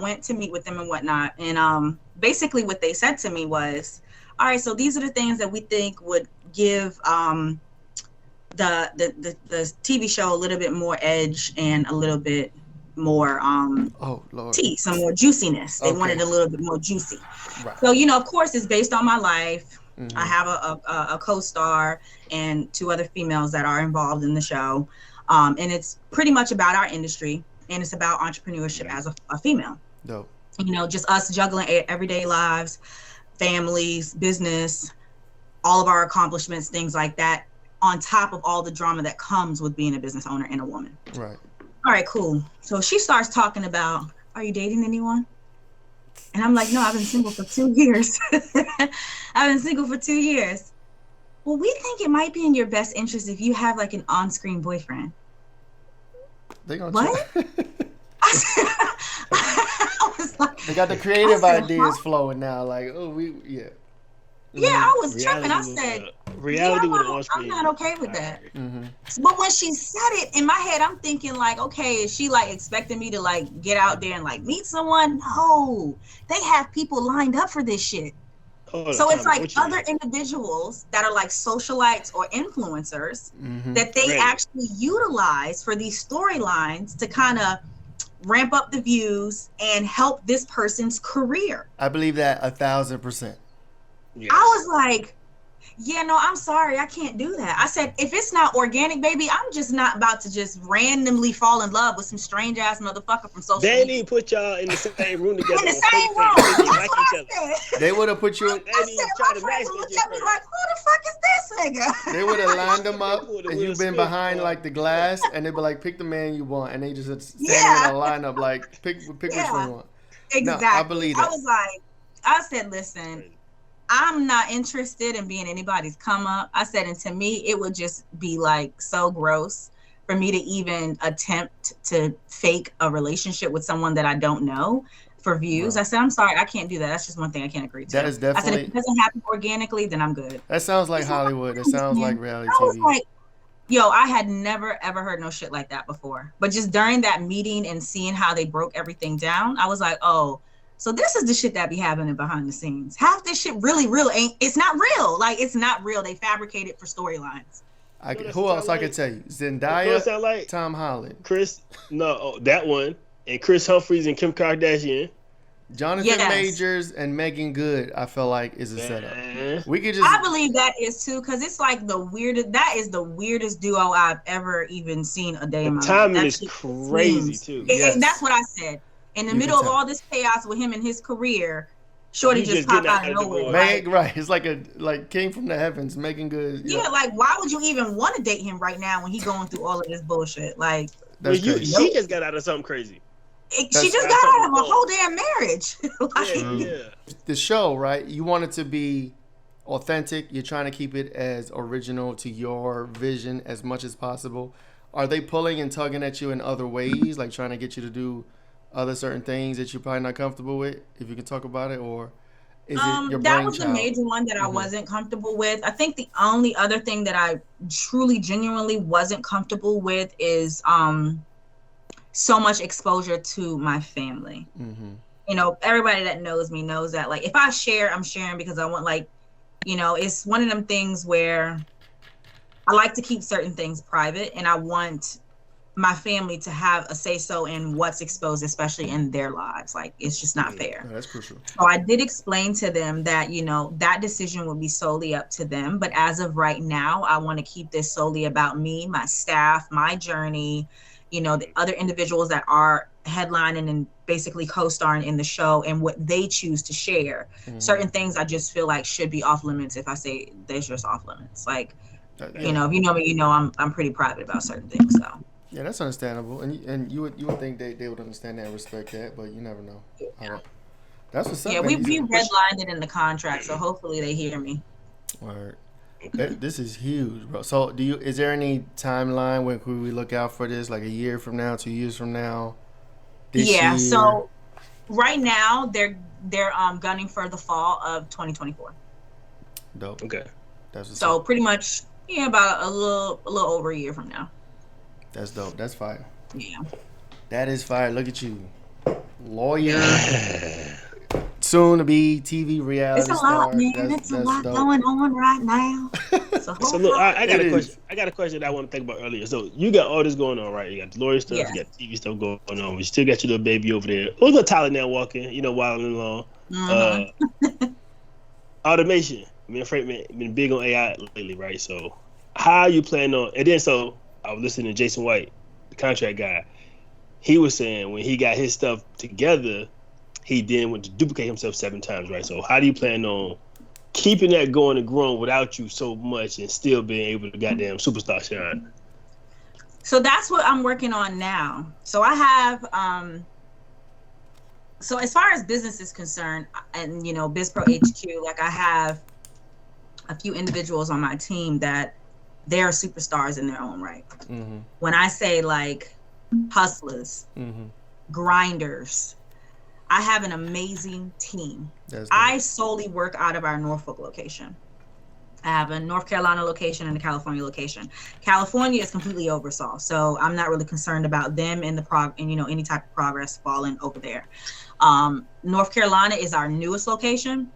Speaker 3: went to meet with them and whatnot, and basically what they said to me was, all right, so these are the things that we think would give the TV show a little bit more edge and a little bit more tea, some more juiciness. They wanted a little bit more juicy. Right. So, of course, it's based on my life. I have a co-star and 2 other females that are involved in the show. And it's pretty much about our industry, and it's about entrepreneurship as a female.
Speaker 1: Dope.
Speaker 3: Just us juggling everyday lives, families, business, all of our accomplishments, things like that, on top of all the drama that comes with being a business owner and a woman.
Speaker 1: Right.
Speaker 3: All right, cool. So she starts talking about, are you dating anyone? And I'm like, no, I've been single for 2 years. I've been single for 2 years. Well, we think it might be in your best interest if you have like an on-screen boyfriend. What? I was like,
Speaker 1: they got the creative ideas flowing now. Like,
Speaker 3: Yeah, I was tripping. I said,
Speaker 2: reality with
Speaker 3: I'm not okay with that. But when she said it, in my head, I'm thinking like, okay, is she like expecting me to like get out there and like meet someone? No, they have people lined up for this shit. So it's like other individuals that are like socialites or influencers that they actually utilize for these storylines to kind of ramp up the views and help this person's career.
Speaker 1: I believe that 1,000%.
Speaker 3: Yes. I was like, yeah, no, I'm sorry, I can't do that. I said, if it's not organic, baby, I'm just not about to just randomly fall in love with some strange ass motherfucker from social media.
Speaker 2: They didn't put y'all in the same room together.
Speaker 3: In the same room. That's what I said.
Speaker 1: They would have put you.
Speaker 3: I said, my friends would look at me like, who the fuck is this nigga?
Speaker 1: They would have lined them up, and you've been behind like the glass, and they'd be like, pick the man you want, and they just stand in a lineup like, pick which one you want.
Speaker 3: Exactly.
Speaker 1: No, I believe that.
Speaker 3: I was like, I said, listen, I'm not interested in being anybody's come up. I said, and to me, it would just be like so gross for me to even attempt to fake a relationship with someone that I don't know for views. Right. I said, I'm sorry, I can't do that. That's just one thing I can't agree to.
Speaker 1: That is definitely.
Speaker 3: I said, if it doesn't happen organically, then I'm good.
Speaker 1: That sounds like Hollywood. It sounds like reality
Speaker 3: I was
Speaker 1: TV.
Speaker 3: like, yo, I had never, ever heard no shit like that before. But just during that meeting and seeing how they broke everything down, I was like, oh, so this is the shit that be happening behind the scenes. Half this shit really real ain't. It's not real. Like, it's not real. They fabricate it for storylines.
Speaker 1: Who else I could tell you? Zendaya,
Speaker 2: like?
Speaker 1: Tom Holland.
Speaker 2: That one. And Chris Humphries and Kim Kardashian.
Speaker 1: Jonathan Majors and Megan Good, I feel like, is a setup. We could just.
Speaker 3: I believe that is too, because it's like the weirdest. That is the weirdest duo I've ever even seen a day in my life.
Speaker 2: The timing is crazy too.
Speaker 3: That's what I said. In the middle of all this chaos with him and his career, Shorty just popped out of nowhere.
Speaker 1: Right. It's like came from the heavens, Megan Good.
Speaker 3: Yeah, like why would you even want to date him right now when he's going through all of this bullshit? Like,
Speaker 2: she just got out of something crazy.
Speaker 3: She just got out of a whole damn marriage.
Speaker 1: The show, right? You want it to be authentic. You're trying to keep it as original to your vision as much as possible. Are they pulling and tugging at you in other ways, like trying to get you to do other certain things that you're probably not comfortable with, if you can talk about it, or is it your
Speaker 3: that was the major one that I wasn't comfortable with. I think the only other thing that I truly genuinely wasn't comfortable with is so much exposure to my family. You know, everybody that knows me knows that, like, if I share, I'm sharing because I want, like, you know, it's one of them things where I like to keep certain things private, and I want my family to have a say-so in what's exposed, especially in their lives. Like, it's just not fair.
Speaker 1: That's crucial.
Speaker 3: So I did explain to them that, you know, that decision would be solely up to them. But as of right now, I want to keep this solely about me, my staff, my journey, you know, the other individuals that are headlining and basically co-starring in the show and what they choose to share. Certain things I just feel like should be off limits. If I say there's just off limits, like, you know, if you know me, you know, I'm pretty private about certain things. So.
Speaker 1: Yeah, that's understandable, and you would think they would understand that and respect that, but you never know.
Speaker 3: Yeah.
Speaker 1: That's what's up.
Speaker 3: Yeah, we redlined it in the contract, so hopefully they hear me.
Speaker 1: Word. This is huge, bro. So, is there any timeline when could we look out for this? Like a year from now, 2 years from now?
Speaker 3: Year? So right now they're gunning for the fall of 2024.
Speaker 1: Dope.
Speaker 2: Okay.
Speaker 1: That's what's
Speaker 3: so
Speaker 1: up.
Speaker 3: Pretty much, about a little over a year from now.
Speaker 1: That's dope. That's fire.
Speaker 3: Yeah.
Speaker 1: That is fire. Look at you. Lawyer. Soon to be TV reality
Speaker 3: star. It's a lot, man. It's a lot going on right now.
Speaker 2: So look, I got a question. I got a question that I want to think about earlier. So you got all this going on, right? You got the lawyer stuff, you got TV stuff going on. We still got your little baby over there. Who's little Tyler now walking, you know, wilding along. Automation. I mean, Frank been big on AI lately, right? So how you plan on? And then I was listening to Jason White, the contract guy. He was saying when he got his stuff together, he then went to duplicate himself 7 times, right? So how do you plan on keeping that going and growing without you so much and still being able to goddamn superstar shine?
Speaker 3: So that's what I'm working on now. So I have, so as far as business is concerned, and, you know, bizprohq, like I have a few individuals on my team that they're superstars in their own right. When I say like hustlers, grinders, I have an amazing team. I solely work out of our Norfolk location. I have a North Carolina location and a California location. California is completely oversaw, so I'm not really concerned about them and you know, any type of progress falling over there. North Carolina is our newest location.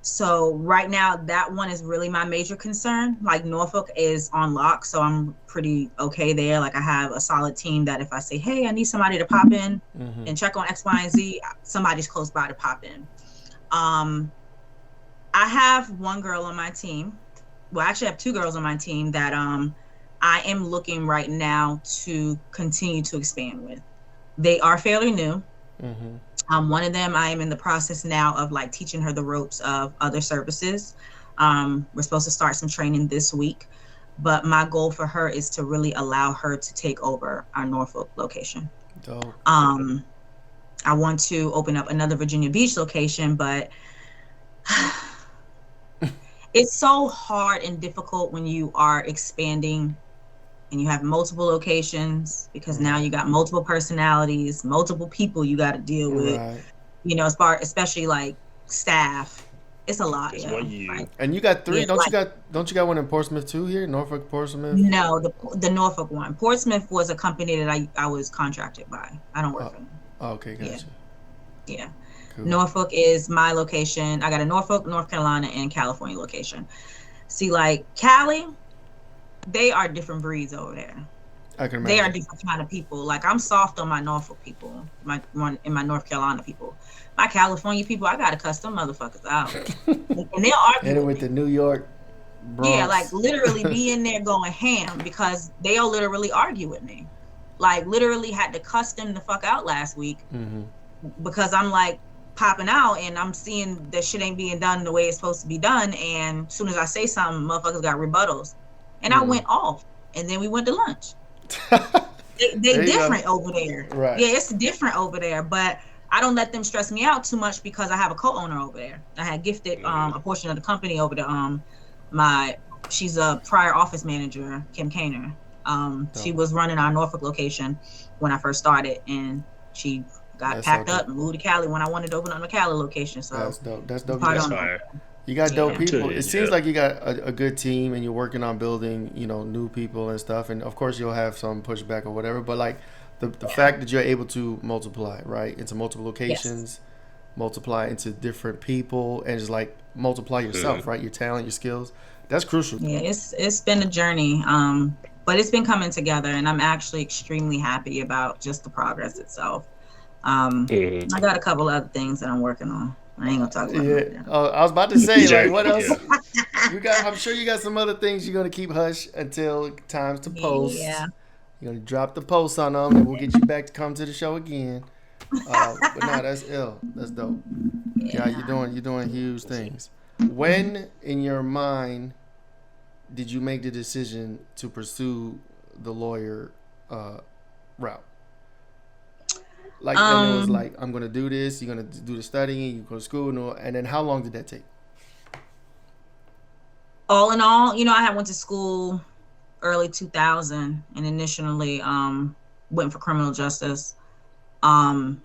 Speaker 3: So right now, that one is really my major concern. Like Norfolk is on lock, so I'm pretty okay there. Like I have a solid team that if I say, hey, I need somebody to pop in and check on X, Y, and Z, somebody's close by to pop in. I have one girl on my team. Well, I actually have two girls on my team that I am looking right now to continue to expand with. They are fairly new. One of them, I am in the process now of like teaching her the ropes of other services. We're supposed to start some training this week, but my goal for her is to really allow her to take over our Norfolk location.
Speaker 1: Dope.
Speaker 3: I want to open up another Virginia Beach location, but it's so hard and difficult when you are expanding and you have multiple locations, because now you got multiple personalities, multiple people you got to deal with, you know, especially like staff. It's a lot.
Speaker 1: Right? And you got three. Don't you got one in Portsmouth too here? Norfolk, Portsmouth?
Speaker 3: No, the Norfolk one. Portsmouth was a company that I was contracted by. I don't work for them.
Speaker 1: Okay, gotcha.
Speaker 3: Yeah. Cool. Norfolk is my location. I got a Norfolk, North Carolina, and California location. See, like Cali, they are different breeds over there.
Speaker 1: I can imagine.
Speaker 3: They are different kind of people. Like I'm soft on my Norfolk people, my North Carolina people. My California people, I gotta cuss them motherfuckers out, and they'll argue.
Speaker 1: And with the New York Bronx.
Speaker 3: Yeah, like literally be in there going ham because they'll literally argue with me. Like literally had to cuss them the fuck out last week because I'm like popping out and I'm seeing that shit ain't being done the way it's supposed to be done. And as soon as I say something, motherfuckers got rebuttals. And I went off, and then we went to lunch. They different over there.
Speaker 1: Right.
Speaker 3: Yeah, it's different over there, but I don't let them stress me out too much because I have a co-owner over there. I had gifted a portion of the company over to she's a prior office manager, Kim Kaner. She was running our Norfolk location when I first started, and she got packed up and moved to Cali when I wanted to open up a Cali location. So
Speaker 1: that's dope. That's dope. You got dope people. It seems like you got a good team, and you're working on building, you know, new people and stuff. And of course, you'll have some pushback or whatever. But like the fact that you're able to multiply, right, into multiple locations, multiply into different people, and just like multiply yourself, right, your talent, your skills. That's crucial.
Speaker 3: Yeah, it's been a journey, but it's been coming together, and I'm actually extremely happy about just the progress itself. I got a couple other things that I'm working on. I ain't gonna talk about it.
Speaker 1: I was about to say, like, what else? I'm sure you got some other things you're gonna keep hush until time's to post.
Speaker 3: Yeah.
Speaker 1: You're gonna drop the post on them, and we'll get you back to come to the show again. But no, that's ill. That's dope. Yeah, you're doing huge things. When in your mind did you make the decision to pursue the lawyer route? Like, and it was like, I'm going to do this, you're going to do the studying, you go to school, and then how long did that take?
Speaker 3: All in all, you know, I went to school early 2000 and initially went for criminal justice. That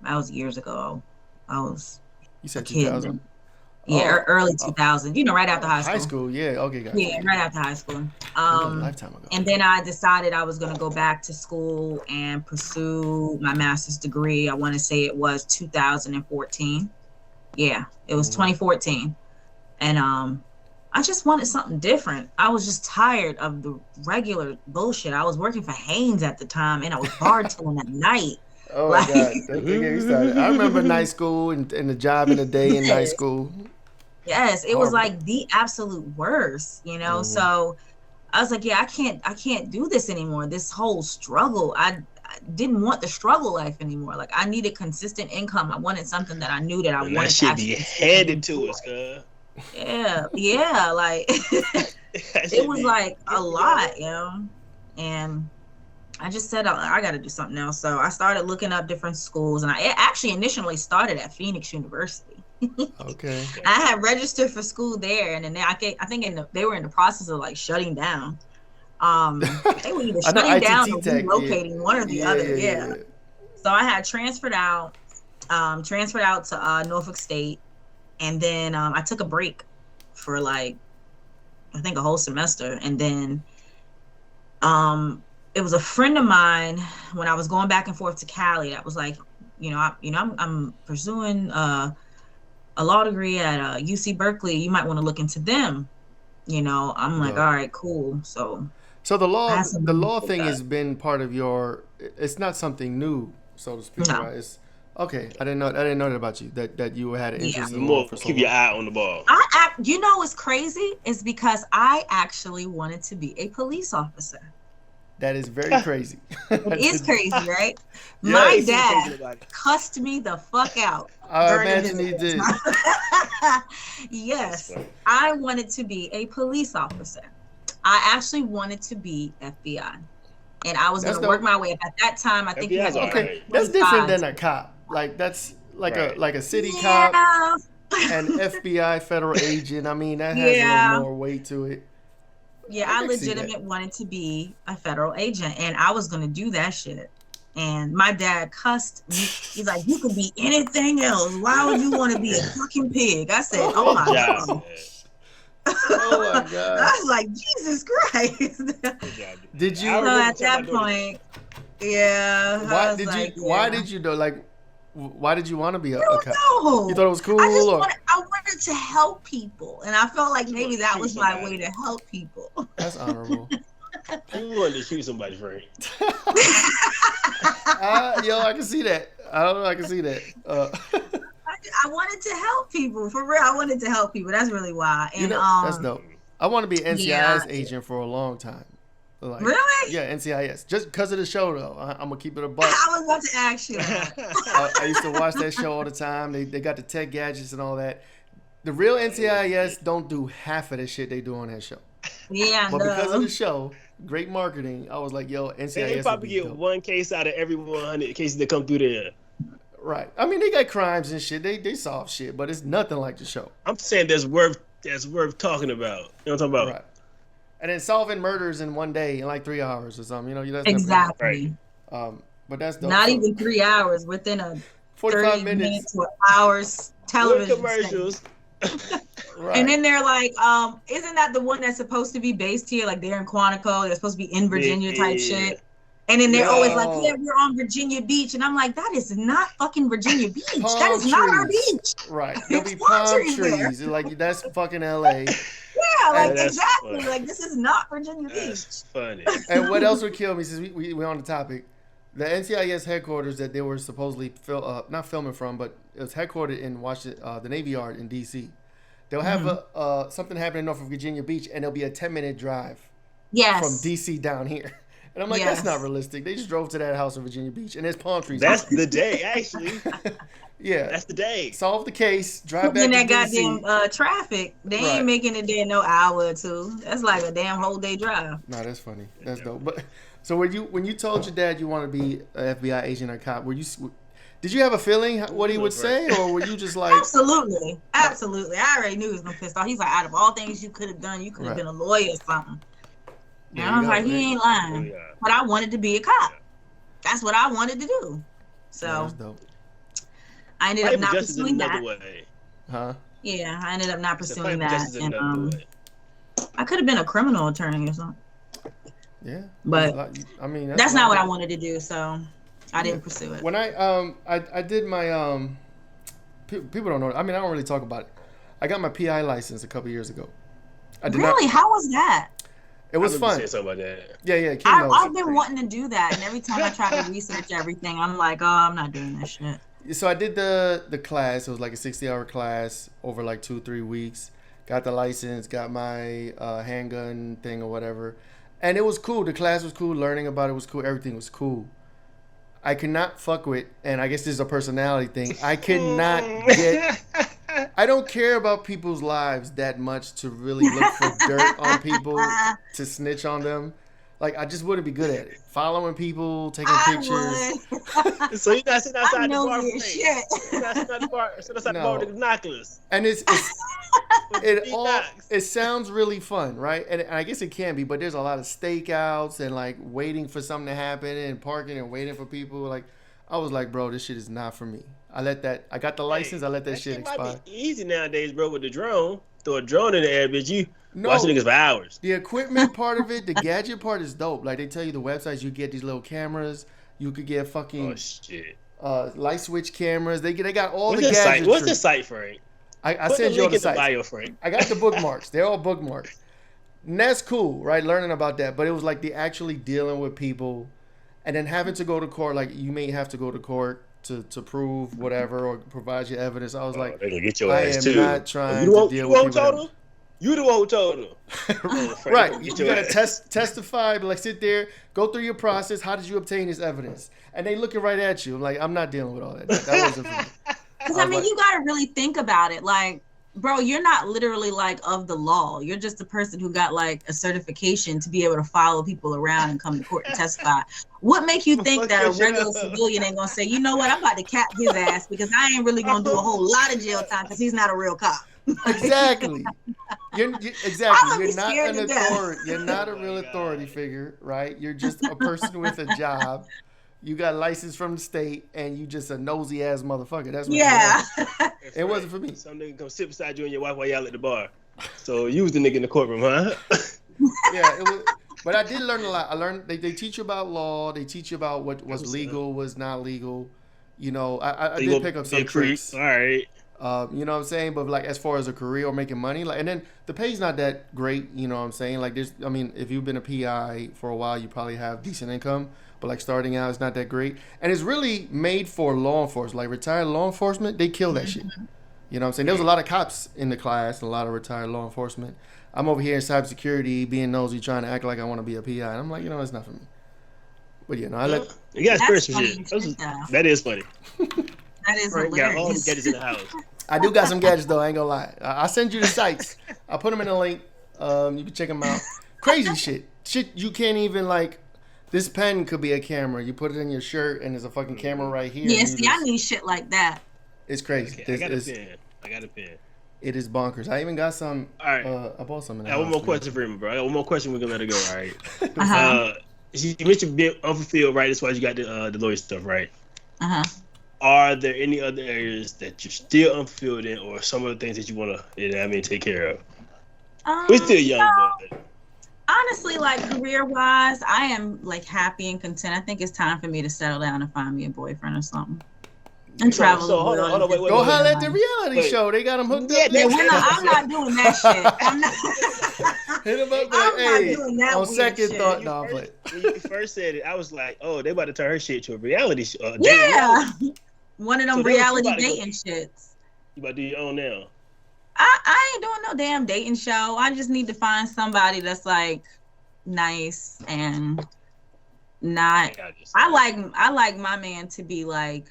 Speaker 3: was years ago.
Speaker 1: You said 2000?
Speaker 3: Yeah, early 2000. You know, right after high school.
Speaker 1: High school, yeah. Okay, got it.
Speaker 3: Yeah, right after high school.
Speaker 1: A lifetime ago.
Speaker 3: And then I decided I was going to go back to school and pursue my master's degree. I want to say it was 2014. Yeah, it was 2014. And I just wanted something different. I was just tired of the regular bullshit. I was working for Haynes at the time, and I was bartending at night.
Speaker 1: Oh, my God. Don't get me started. I remember night school and the job in the day in night school.
Speaker 3: Yes, it was like the absolute worst, you know? So I was like, yeah, I can't do this anymore. This whole struggle. I didn't want the struggle life anymore. Like, I needed consistent income. I wanted something that I knew that I wanted
Speaker 2: that shit be handed to us, girl.
Speaker 3: Yeah, like it was like a lot, you know? And I just said, I got to do something else. So I started looking up different schools, and I actually initially started at Phoenix University.
Speaker 1: Okay.
Speaker 3: I had registered for school there, and then they were in the process of like shutting down. They were either shutting down or relocating, one or the other. Yeah. So I had transferred out to Norfolk State, and then I took a break for like I think a whole semester, and then it was a friend of mine when I was going back and forth to Cali that was like, I'm pursuing a law degree at UC Berkeley. You might want to look into them. You know, I'm like, all right, cool. So
Speaker 1: the law thing has been part of your. It's not something new, so to speak.
Speaker 3: No.
Speaker 1: Right? It's okay. I didn't know that about you. That you had an interest in
Speaker 2: more
Speaker 1: law for so
Speaker 2: keep
Speaker 1: long.
Speaker 2: your eye on the ball.
Speaker 3: You know what's crazy is because I actually wanted to be a police officer.
Speaker 1: That is very crazy.
Speaker 3: It is crazy, right?
Speaker 2: Yeah,
Speaker 3: My dad cussed me the fuck out.
Speaker 1: I imagine he did.
Speaker 3: Yes, I wanted to be a police officer. I actually wanted to be FBI, and I was going to work my way up. At that time, I think you had to
Speaker 1: okay. That's different than a cop. Like that's like a city cop and FBI federal agent. I mean, that has a little more weight to it.
Speaker 3: Yeah, I legitimately wanted to be a federal agent, and I was going to do that shit. And my dad cussed me. He's like, you could be anything else. Why would you want to be a fucking pig? I said, oh my God.
Speaker 1: Oh my God.
Speaker 3: I was like, Jesus Christ.
Speaker 1: Did you?
Speaker 3: So at that point,
Speaker 1: Why did you know? Like, why did you want to be a cop?
Speaker 3: No.
Speaker 1: You thought it was cool?
Speaker 3: I wanted to help people, and I felt like maybe that was my way to help people.
Speaker 1: That's honorable.
Speaker 2: You wanted to shoot somebody, Frank.
Speaker 1: I can see that. I don't know. I can see that.
Speaker 3: I wanted to help people. For real, I wanted to help people. That's really why. And
Speaker 1: that's dope. I want to be NCIS agent for a long time. Like,
Speaker 3: really?
Speaker 1: Yeah, NCIS. Just because of the show, though. I'm going to keep it a buck.
Speaker 3: I was about to ask you that.
Speaker 1: I used to watch that show all the time. They got the tech gadgets and all that. The real NCIS don't do half of the shit they do on that show.
Speaker 3: Yeah,
Speaker 1: but because of the show, great marketing, I was like, yo, NCIS.
Speaker 2: They probably get one case out of every 100 cases that come through there.
Speaker 1: Right. I mean, they got crimes and shit. They solve shit, but it's nothing like the show.
Speaker 2: I'm saying that's worth talking about. You know what I'm talking about?
Speaker 1: Right. And then solving murders in one day in like 3 hours or something. You know, that's
Speaker 3: exactly.
Speaker 1: Right. But that's dope.
Speaker 3: Not even 3 hours, within a
Speaker 1: 45
Speaker 3: minutes to an hour's television.
Speaker 2: With commercials.
Speaker 1: Right.
Speaker 3: And then they're like, isn't that the one that's supposed to be based here? Like they're in Quantico, they're supposed to be in Virginia type shit. And then they're always like, yeah, we're on Virginia Beach. And I'm like, that is not fucking Virginia Beach. That is not our beach.
Speaker 1: Right. There'll be palm trees. Like, that's fucking LA.
Speaker 3: Yeah, like exactly. Funny. Like this is not Virginia
Speaker 2: Beach. Funny.
Speaker 1: And what else would kill me, since we're on the topic, the NCIS headquarters that they were supposedly not filming from, but it was headquartered in Washington, the Navy Yard in DC. They'll have something happening north of Virginia Beach, and it'll be a 10-minute drive.
Speaker 3: Yes.
Speaker 1: From DC down here. And I'm like, that's not realistic. They just drove to that house in Virginia Beach, and there's palm trees.
Speaker 2: That's the day, actually.
Speaker 1: Yeah.
Speaker 2: That's the day.
Speaker 1: Solve the case, drive back to
Speaker 3: that
Speaker 1: DC.
Speaker 3: goddamn traffic. They ain't making it there no hour or two. That's like a damn whole day drive.
Speaker 1: No, that's funny. That's dope. But so when you told your dad you want to be an FBI agent or cop, did you have a feeling what he would say, or were you just like...
Speaker 3: Absolutely. I already knew he was gonna piss off. He's like, out of all things you could have done, you could have been a lawyer or something. And I was like, he ain't lying. But I wanted to be a cop. That's what I wanted to do. So I ended up not pursuing that.
Speaker 1: Huh?
Speaker 3: Yeah, I ended up not pursuing that. And I could have been a criminal attorney or something.
Speaker 1: Yeah.
Speaker 3: But I mean, that's not what I wanted to do, so I didn't pursue it.
Speaker 1: When I did my people don't know. I mean, I don't really talk about it. I got my PI license a couple years ago.
Speaker 3: Really? How was that?
Speaker 1: It was fun.
Speaker 2: Say something about that.
Speaker 1: Yeah.
Speaker 3: I've been wanting to do that, and every time I try to research everything, I'm like, oh, I'm not doing that shit.
Speaker 1: So I did the class. It was like a 60-hour class over like 2-3 weeks. Got the license, got my handgun thing or whatever. And it was cool. The class was cool. Learning about it was cool. Everything was cool. I could not fuck with, and I guess this is a personality thing, I could not get... I don't care about people's lives that much to really look for dirt on people, to snitch on them. Like, I just wouldn't be good at it. Following people, taking pictures.
Speaker 2: So you're not sitting outside the bar
Speaker 3: for shit.
Speaker 2: You're not sitting outside the bar with the binoculars.
Speaker 1: And it sounds really fun, right? And I guess it can be, but there's a lot of stakeouts and like waiting for something to happen and parking and waiting for people. Like, I was like, bro, this shit is not for me. I got the license. I let that shit expire.
Speaker 2: Might be easy nowadays, bro, with the drone. Throw a drone in the air, bitch. Watch niggas for hours.
Speaker 1: The equipment part of it, the gadget part is dope. Like, they tell you the websites, you get these little cameras. You could get fucking light switch cameras. They got all the gadgets.
Speaker 2: What's the site, Frank?
Speaker 1: I
Speaker 2: Put the
Speaker 1: send you all
Speaker 2: link
Speaker 1: the
Speaker 2: in the
Speaker 1: sites.
Speaker 2: bio, Frank.
Speaker 1: I got the bookmarks. They're all bookmarked. And that's cool, right? Learning about that. But it was like the actually dealing with people and then having to go to court. Like you may have to go to court to prove whatever or provide your evidence. I was like,
Speaker 2: They're gonna get your
Speaker 1: I
Speaker 2: ass
Speaker 1: am
Speaker 2: too.
Speaker 1: not trying to deal with people.
Speaker 2: You the one who told them.
Speaker 1: Right. You gotta testify, but like sit there, go through your process. How did you obtain this evidence? And they looking right at you. Like, I'm not dealing with all that. That wasn't for me.
Speaker 3: Because I mean, you gotta really think about it. Like, bro, you're not literally like of the law. You're just a person who got like a certification to be able to follow people around and come to court and testify. What make you think that a regular civilian ain't gonna say, you know what, I'm about to cap his ass because I ain't really gonna do a whole lot of jail time because he's not a real cop.
Speaker 1: Exactly. You're not an authority. You're not a real authority figure, right? You're just a person with a job. You got a license from the state, and you just a nosy ass motherfucker. That's what it wasn't for me.
Speaker 2: Some nigga come sit beside you and your wife while y'all at the bar. So you was the nigga in the courtroom, huh?
Speaker 1: Yeah, it was. But I did learn a lot. I learned they teach you about law. They teach you about what was legal, was not legal. You know, I did pick up some tricks.
Speaker 2: All right.
Speaker 1: You know what I'm saying? But like as far as a career or making money, like, and then the pay's not that great. You know what I'm saying? Like if you've been a PI for a while, you probably have decent income. But like starting out, it's not that great. And it's really made for law enforcement. Like retired law enforcement, they kill that shit. You know what I'm saying? There was a lot of cops in the class, and a lot of retired law enforcement. I'm over here in cybersecurity, being nosy, trying to act like I want to be a PI. And I'm like, you know, it's not for me. But you know,
Speaker 2: you got experience for shit. That is funny.
Speaker 3: That is hilarious.
Speaker 2: Got all the gadgets in the house.
Speaker 1: I do got some gadgets though. I ain't gonna lie. I'll send you the sites. I'll put them in the link. You can check them out. Crazy shit. Shit you can't even like. This pen could be a camera. You put it in your shirt, and there's a fucking camera right here.
Speaker 3: Yeah, see, I need shit like that.
Speaker 1: It's crazy.
Speaker 2: Okay, I got a pen.
Speaker 1: It is bonkers. I even got some.
Speaker 2: All right.
Speaker 1: I bought some.
Speaker 2: I got one more question for him, bro. I got one more question. We're gonna let it go. All right. You mentioned being unfulfilled, right? That's why you got the lawyer stuff, right? Are there any other areas that you're still unfulfilled in, or some of the things that you want to, take care of? We're still young, but.
Speaker 3: Honestly, like career-wise, I am like happy and content. I think it's time for me to settle down and find me a boyfriend or something. And travel.
Speaker 2: So hold on, wait.
Speaker 1: Go holler at the reality show. They got them hooked up.
Speaker 3: Yeah, I'm not doing that shit. I'm not.
Speaker 1: Hit them up.
Speaker 3: I'm not doing that.
Speaker 1: On second
Speaker 3: shit.
Speaker 1: thought, no, but
Speaker 2: when you first said it, I was like, oh, they about to turn her shit to a reality show.
Speaker 3: Yeah, one of them reality dating shits.
Speaker 2: You about to do your own now?
Speaker 3: I ain't doing no damn dating show. I just need to find somebody that's like nice and not. I like my man to be like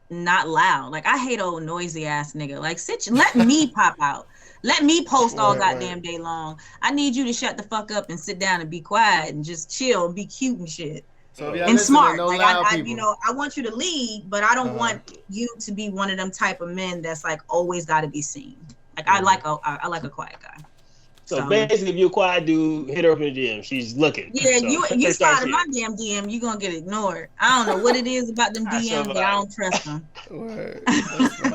Speaker 3: not loud. Like I hate old noisy ass nigga. Like let me pop out. Let me post all goddamn day long. I need you to shut the fuck up and sit down and be quiet and just chill and be cute and shit.
Speaker 1: So
Speaker 3: and smart. Like I want you to lead, but I don't want you to be one of them type of men that's like always got to be seen. Like I like a quiet guy.
Speaker 2: So basically, if you're a quiet dude, hit her up in the DM. She's looking.
Speaker 3: Yeah, so you slide in my damn DM, you gonna get ignored. I don't know what it is about them DMs, but I don't trust them.
Speaker 2: Where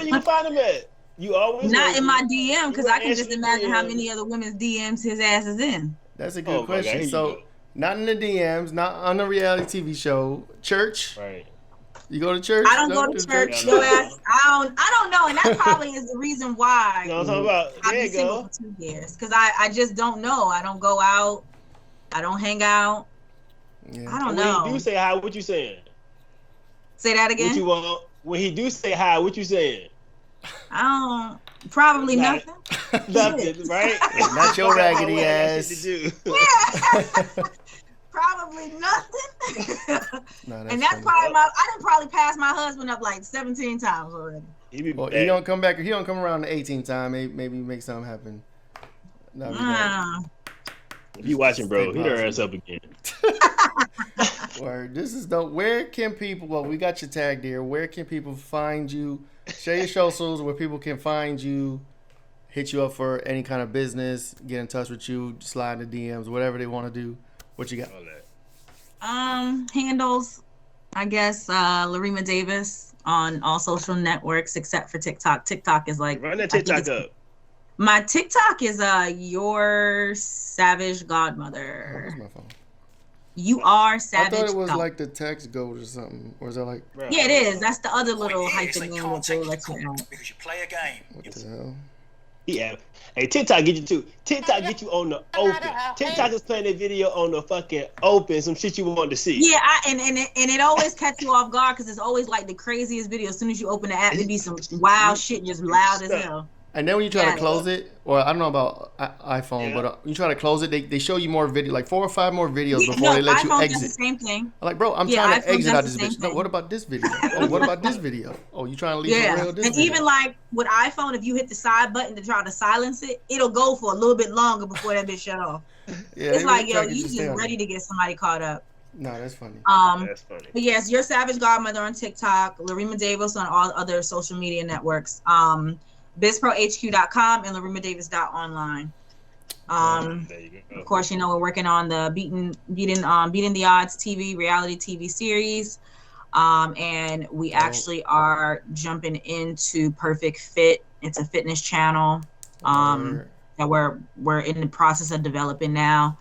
Speaker 2: you can find them at? You always
Speaker 3: not in my DM because I can just imagine how many other women's DMs his ass is in.
Speaker 1: That's a good question. So. Not in the DMs, not on a reality TV show. Church?
Speaker 2: Right.
Speaker 1: You go to church?
Speaker 3: I don't go to church. Your ass. I don't know. And that probably is the reason why
Speaker 2: I'm talking about.
Speaker 3: I've been single for 2 years. Because I just don't know. I don't go out. I don't hang out. Yeah. I don't know.
Speaker 2: When he do say hi, what you saying?
Speaker 3: Say that again?
Speaker 2: What you want? When he do say hi, what you saying?
Speaker 3: Probably nothing.
Speaker 2: Nothing, right?
Speaker 1: Not your raggedy ass.
Speaker 3: Yeah. Probably nothing. And that's probably I done probably passed my husband up like 17 times already.
Speaker 1: He don't come back. He don't come around the 18th time. Maybe make something happen.
Speaker 2: If you watching, bro, hit her ass up again.
Speaker 1: Word. This is where can people? Well, we got your tag there. Where can people find you? Share your socials where people can find you, hit you up for any kind of business, get in touch with you, slide in the DMs, whatever they want to do. What you got?
Speaker 3: Handles, I guess, Larrima Davis on all social networks except for TikTok. TikTok is like
Speaker 2: run that TikTok up.
Speaker 3: My TikTok is your savage godmother.
Speaker 1: Oh, where's my phone?
Speaker 3: You are
Speaker 1: I
Speaker 3: savage.
Speaker 1: thought it was
Speaker 3: Goat.
Speaker 1: like the text goat or something. Or is that like,
Speaker 2: Bro.
Speaker 3: Yeah, it is. That's the other little
Speaker 4: Point here is
Speaker 3: hyphen
Speaker 4: they
Speaker 3: name
Speaker 4: can't
Speaker 3: that they
Speaker 4: take you
Speaker 3: let
Speaker 4: to
Speaker 3: you
Speaker 4: court
Speaker 3: add.
Speaker 4: because you play a game.
Speaker 1: what the hell?
Speaker 2: Yeah. Hey, TikTok get you too. TikTok get you on the open. TikTok is playing a video on the fucking open, some shit you want to see.
Speaker 3: Yeah, and it always catch you off guard because it's always like the craziest video. As soon as you open the app, it be some wild shit just loud as hell.
Speaker 1: And then when you try to close it, or I don't know about iPhone,
Speaker 2: Yeah.
Speaker 1: but you try to close it, they show you more video, like 4 or 5 more videos
Speaker 3: Yeah,
Speaker 1: before they let you
Speaker 3: iPhone
Speaker 1: exit.
Speaker 3: does the same thing.
Speaker 1: I'm like, bro, I'm
Speaker 3: Yeah,
Speaker 1: trying to
Speaker 3: iPhone
Speaker 1: exit out
Speaker 3: does
Speaker 1: this
Speaker 3: the same
Speaker 1: bitch. No,
Speaker 3: thing.
Speaker 1: what about this video? Oh, what about this video? Oh, you trying to leave
Speaker 3: Yeah,
Speaker 1: for real? This
Speaker 3: and
Speaker 1: video.
Speaker 3: even like with iPhone, if you hit the side button to try to silence it, it'll go for a little bit longer before that bitch shut off.
Speaker 1: Yeah,
Speaker 3: It's
Speaker 1: they
Speaker 3: like,
Speaker 1: really
Speaker 3: yo,
Speaker 1: try to get
Speaker 3: you
Speaker 1: to
Speaker 3: just
Speaker 1: stay on
Speaker 3: ready
Speaker 1: it.
Speaker 3: to get somebody caught up.
Speaker 1: No, that's funny.
Speaker 2: That's funny.
Speaker 3: But yes, your Savage Godmother on TikTok, Larrima Davis on all other social media networks, bizprohq.com and larrimadavis.online.
Speaker 2: There you go.
Speaker 3: Of course, you know we're working on the beating the odds TV reality TV series, and we actually are jumping into Perfect Fit. It's a fitness channel that we're in the process of developing now.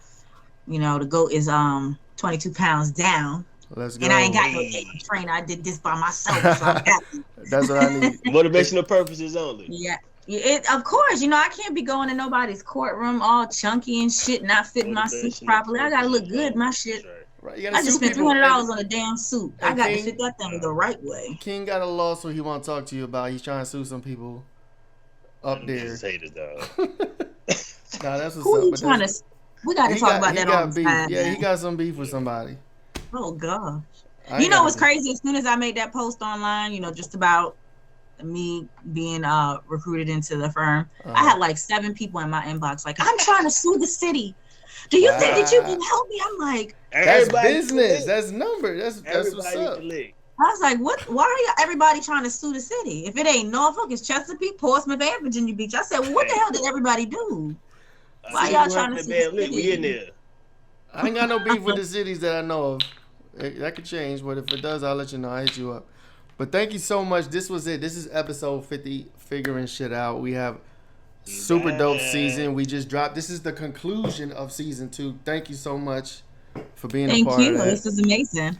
Speaker 3: You know, the goat is 22 pounds down.
Speaker 1: Let's go.
Speaker 3: And I ain't got no trainer. I did this by myself. So I'm happy.
Speaker 1: That's what I need.
Speaker 2: Motivational purposes only.
Speaker 3: Yeah. Of course, you know, I can't be going to nobody's courtroom all chunky and shit, not fitting my suits properly. I gotta look good in my shit.
Speaker 1: Right, you gotta
Speaker 3: I just
Speaker 1: sue
Speaker 3: spent
Speaker 1: people.
Speaker 3: $300 on a damn suit. I
Speaker 1: And
Speaker 3: got to
Speaker 1: King-
Speaker 3: fit that thing the right way.
Speaker 1: King got a lawsuit he want to talk to you about. He's trying to sue some people up there.
Speaker 2: Just hate it, dog.
Speaker 1: Nah, that's what's
Speaker 3: Who
Speaker 1: up.
Speaker 3: you
Speaker 1: but
Speaker 3: trying
Speaker 1: that's-
Speaker 3: to? We got to
Speaker 1: he
Speaker 3: talk
Speaker 1: got-
Speaker 3: about
Speaker 1: he
Speaker 3: that
Speaker 1: got
Speaker 3: on the
Speaker 1: beef.
Speaker 3: side.
Speaker 1: Yeah, he
Speaker 3: man.
Speaker 1: got some beef with somebody.
Speaker 3: Oh god.
Speaker 1: I
Speaker 3: You
Speaker 1: ain't
Speaker 3: know
Speaker 1: got
Speaker 3: what's
Speaker 1: no
Speaker 3: crazy? As soon as I made that post online, you know, just about me being recruited into the firm, I had like 7 people in my inbox like, I'm trying to sue the city. Do you think that you can help me? I'm like,
Speaker 1: That's
Speaker 2: Everybody
Speaker 1: business.
Speaker 2: lit.
Speaker 1: That's number. That's what's
Speaker 2: Everybody
Speaker 1: up.
Speaker 2: lit.
Speaker 3: I was like, what? Why are you, everybody trying to sue the city? If it ain't Norfolk, it's Chesapeake, Portsmouth, and Virginia Beach. I said, well, what the hell did everybody do? Why y'all trying to sue the
Speaker 2: lit. We in
Speaker 3: city?
Speaker 2: there.
Speaker 1: I ain't got no beef with the cities that I know of. That could change, but if it does, I'll let you know. I'll hit you up. But thank you so much. This was it. This is episode 50, Figuring Shit Out. We have super dope season. We just dropped. This is the conclusion of season 2. Thank you so much for being a part of that.
Speaker 3: This is amazing.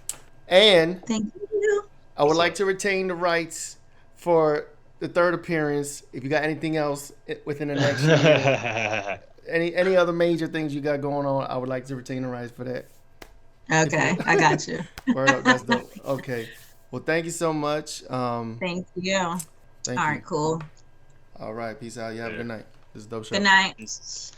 Speaker 1: And
Speaker 3: Thank you.
Speaker 1: I would like to retain the rights for the 3rd appearance. If you got anything else within the next year, any other major things you got going on, I would like to retain the rights for that.
Speaker 3: Okay, I got you.
Speaker 1: Word up, that's dope. Okay. Well, thank you so much.
Speaker 3: Thank you.
Speaker 1: Thank
Speaker 3: All
Speaker 1: you.
Speaker 3: right, cool.
Speaker 1: All right. Peace out. You have a good night. This is Dope Show.
Speaker 3: Good night.
Speaker 2: This is-